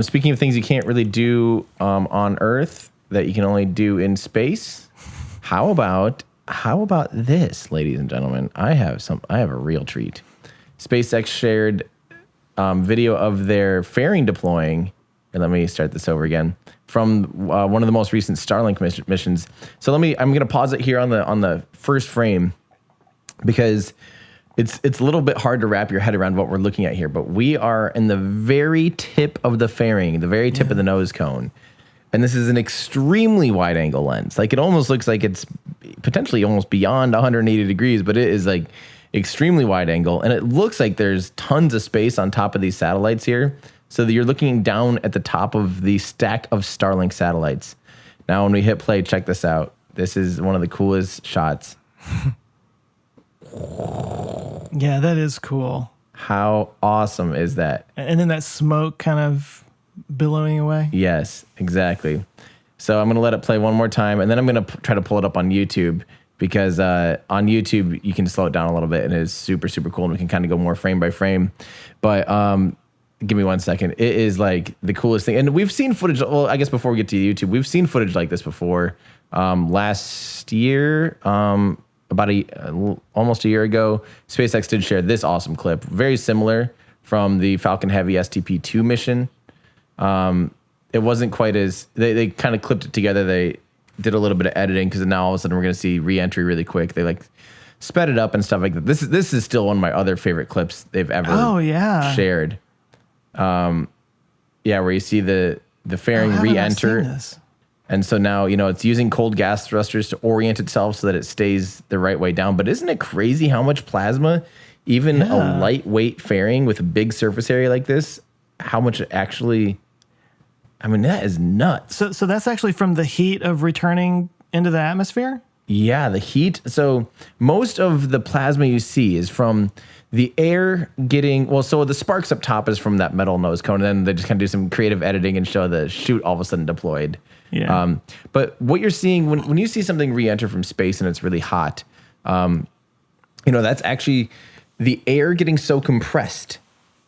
Speaking of things you can't really do on Earth that you can only do in space, how about this, ladies and gentlemen? I have a real treat. SpaceX shared video of their fairing deploying. And let me start this over again from one of the most recent Starlink missions. So I'm going to pause it here on the first frame because it's a little bit hard to wrap your head around what we're looking at here. But we are in the very tip of the fairing, the very tip of the nose cone. And this is an extremely wide angle lens. Like it almost looks like it's potentially almost beyond 180 degrees, but it is like extremely wide angle. And it looks like there's tons of space on top of these satellites here. So that you're looking down at the top of the stack of Starlink satellites. Now, when we hit play, check this out. This is one of the coolest shots. Yeah, that is cool. How awesome is that? And then that smoke kind of billowing away. Yes, exactly. So I'm going to let it play one more time, and then I'm going to try to pull it up on YouTube because on YouTube, you can slow it down a little bit, and it is super, super cool, and we can kind of go more frame by frame. But give me 1 second. It is like the coolest thing. And we've seen footage. Well, I guess before we get to YouTube, we've seen footage like this before. Last year, almost a year ago, SpaceX did share this awesome clip. Very similar from the Falcon Heavy STP-2 mission. It wasn't quite as... They kind of clipped it together. They did a little bit of editing because now all of a sudden we're going to see re-entry really quick. They like sped it up and stuff like that. This is still one of my other favorite clips they've ever shared. Where you see the fairing re-enter, and so now it's using cold gas thrusters to orient itself so that it stays the right way down. But isn't it crazy how much plasma, even a lightweight fairing with a big surface area like this, how much it actually? I mean, that is nuts. So that's actually from the heat of returning into the atmosphere. Yeah, the heat. So most of the plasma you see is from the air getting, so the sparks up top is from that metal nose cone, and then they just kind of do some creative editing and show the chute all of a sudden deployed. Yeah. But what you're seeing when you see something re-enter from space and it's really hot, that's actually the air getting so compressed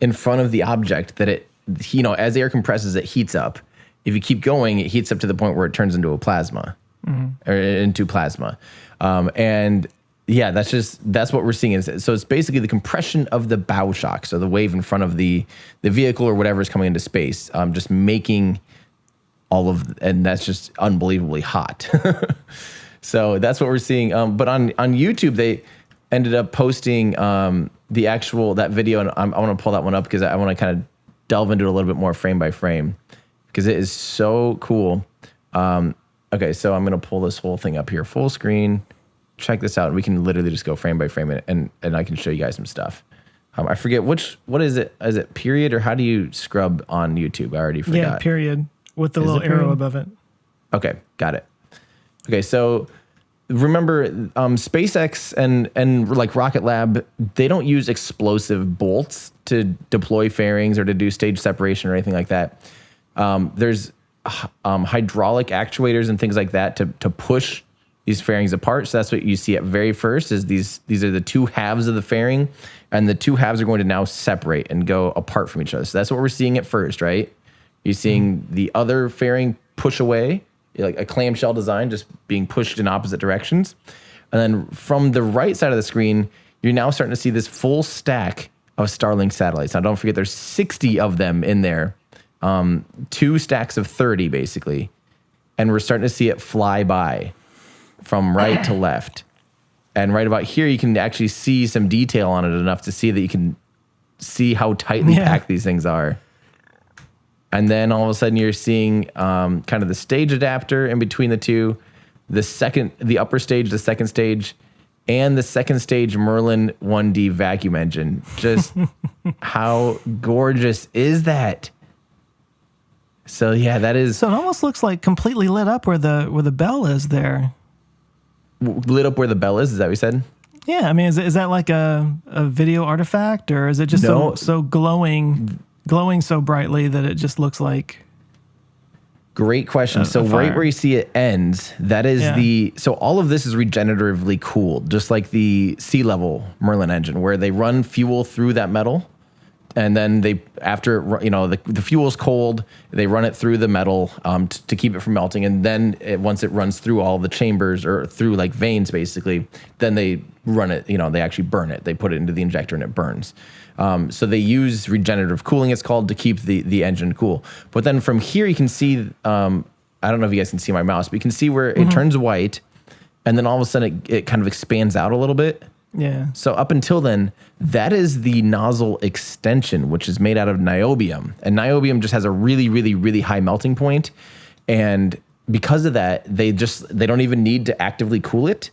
in front of the object that it, as air compresses, it heats up. If you keep going, it heats up to the point where it turns into a plasma. Or into plasma. And yeah, that's what we're seeing. So it's basically the compression of the bow shock. So the wave in front of the vehicle or whatever is coming into space, just making and that's just unbelievably hot. So that's what we're seeing. But on YouTube, they ended up posting that video. And I want to pull that one up because I want to kind of delve into it a little bit more frame by frame because it is so cool. Okay, so I'm going to pull this whole thing up here, full screen. Check this out. We can literally just go frame by frame, and I can show you guys some stuff. I forget what is it? Is it period, or how do you scrub on YouTube? I already forgot. Yeah, period, with the little arrow above it. Okay, got it. Okay, so remember, SpaceX and like Rocket Lab, they don't use explosive bolts to deploy fairings or to do stage separation or anything like that. There's hydraulic actuators and things like that to push these fairings apart. So that's what you see at very first is these are the two halves of the fairing, and the two halves are going to now separate and go apart from each other. So that's what we're seeing at first, right? You're seeing the other fairing push away, like a clamshell design just being pushed in opposite directions. And then from the right side of the screen, you're now starting to see this full stack of Starlink satellites. Now don't forget there's 60 of them in there. 2 stacks of 30 basically. And we're starting to see it fly by from right to left. And right about here, you can actually see some detail on it enough to see that you can see how tightly packed these things are. And then all of a sudden you're seeing kind of the stage adapter in between the two, the upper stage, the second stage, and the second stage Merlin 1D vacuum engine. Just how gorgeous is that? So yeah, that is. So it almost looks like completely lit up where the bell is there. Lit up where the bell is that what you said? Yeah, I mean, is that like a video artifact, or is it just so glowing so brightly that it just looks like? Great question. So right where you see it ends, that is so all of this is regeneratively cooled, just like the sea level Merlin engine, where they run fuel through that metal And then after the fuel's cold, they run it through the metal to keep it from melting. And then once it runs through all the chambers or through like veins, basically, then they run it. They actually burn it. They put it into the injector and it burns. So they use regenerative cooling, it's called, to keep the engine cool. But then from here, you can see. I don't know if you guys can see my mouse, but you can see where it turns white, and then all of a sudden it kind of expands out a little bit. Yeah. So up until then, that is the nozzle extension, which is made out of niobium. And niobium just has a really, really, really high melting point. And because of that, they don't even need to actively cool it.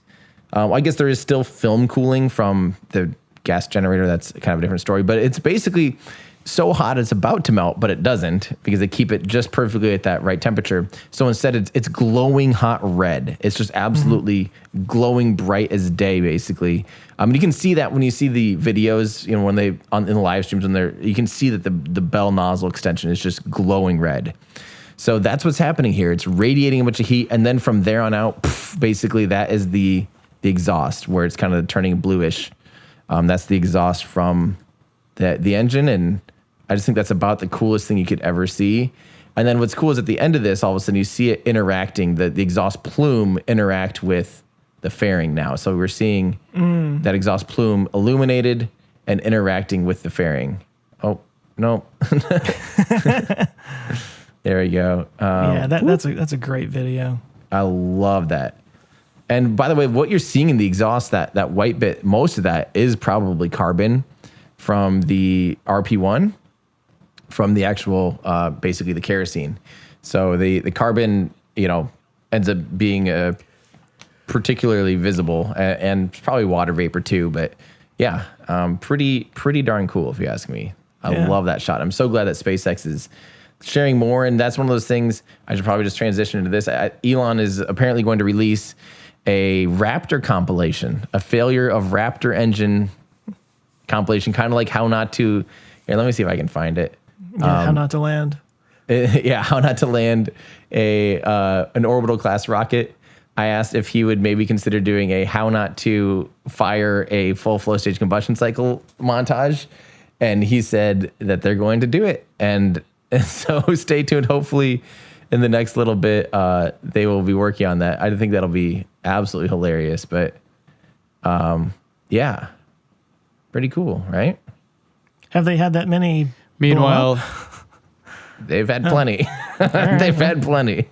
I guess there is still film cooling from the gas generator. That's kind of a different story. But it's basically so hot it's about to melt, but it doesn't, because they keep it just perfectly at that right temperature. So instead, it's glowing hot red. It's just absolutely glowing bright as day, basically. You can see that when you see the videos, when they in the live streams, you can see that the bell nozzle extension is just glowing red. So that's what's happening here. It's radiating a bunch of heat, and then from there on out, basically that is the exhaust, where it's kind of turning bluish. That's the exhaust from the engine, and I just think that's about the coolest thing you could ever see. And then what's cool is at the end of this, all of a sudden you see it interacting, the exhaust plume interact with the fairing now. So we're seeing that exhaust plume illuminated and interacting with the fairing. Oh, no. There we go. That's a great video. I love that. And by the way, what you're seeing in the exhaust, that white bit, most of that is probably carbon from the RP1, from the actual, basically the kerosene. So the carbon, ends up being particularly visible, and probably water vapor too. But yeah, pretty darn cool if you ask me. I love that shot. I'm so glad that SpaceX is sharing more, and that's one of those things. I should probably just transition into this. Elon is apparently going to release a Raptor compilation, a failure of Raptor engine compilation, kind of like how not to. Here, let me see if I can find it. Yeah, how not to land. How not to land an orbital class rocket. I asked if he would maybe consider doing a how not to fire a full flow stage combustion cycle montage, and he said that they're going to do it. And so stay tuned. Hopefully, in the next little bit, they will be working on that. I think that'll be absolutely hilarious. But yeah, pretty cool, right? Have they had that many? Meanwhile, they've had plenty. They've had plenty.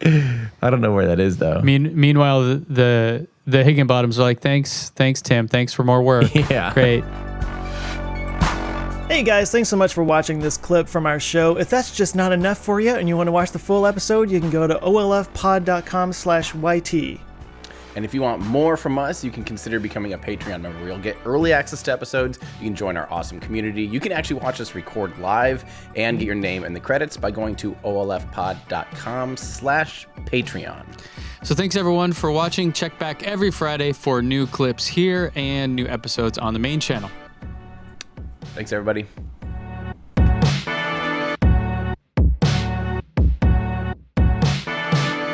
I don't know where that is though. Meanwhile, the Higginbottoms are like, thanks, Tim. Thanks for more work. Yeah. Great. Hey guys, thanks so much for watching this clip from our show. If that's just not enough for you and you want to watch the full episode, you can go to olfpod.com/YT. And if you want more from us, you can consider becoming a Patreon member. You'll get early access to episodes. You can join our awesome community. You can actually watch us record live and get your name in the credits by going to olfpod.com/Patreon. So thanks everyone for watching. Check back every Friday for new clips here and new episodes on the main channel. Thanks, everybody.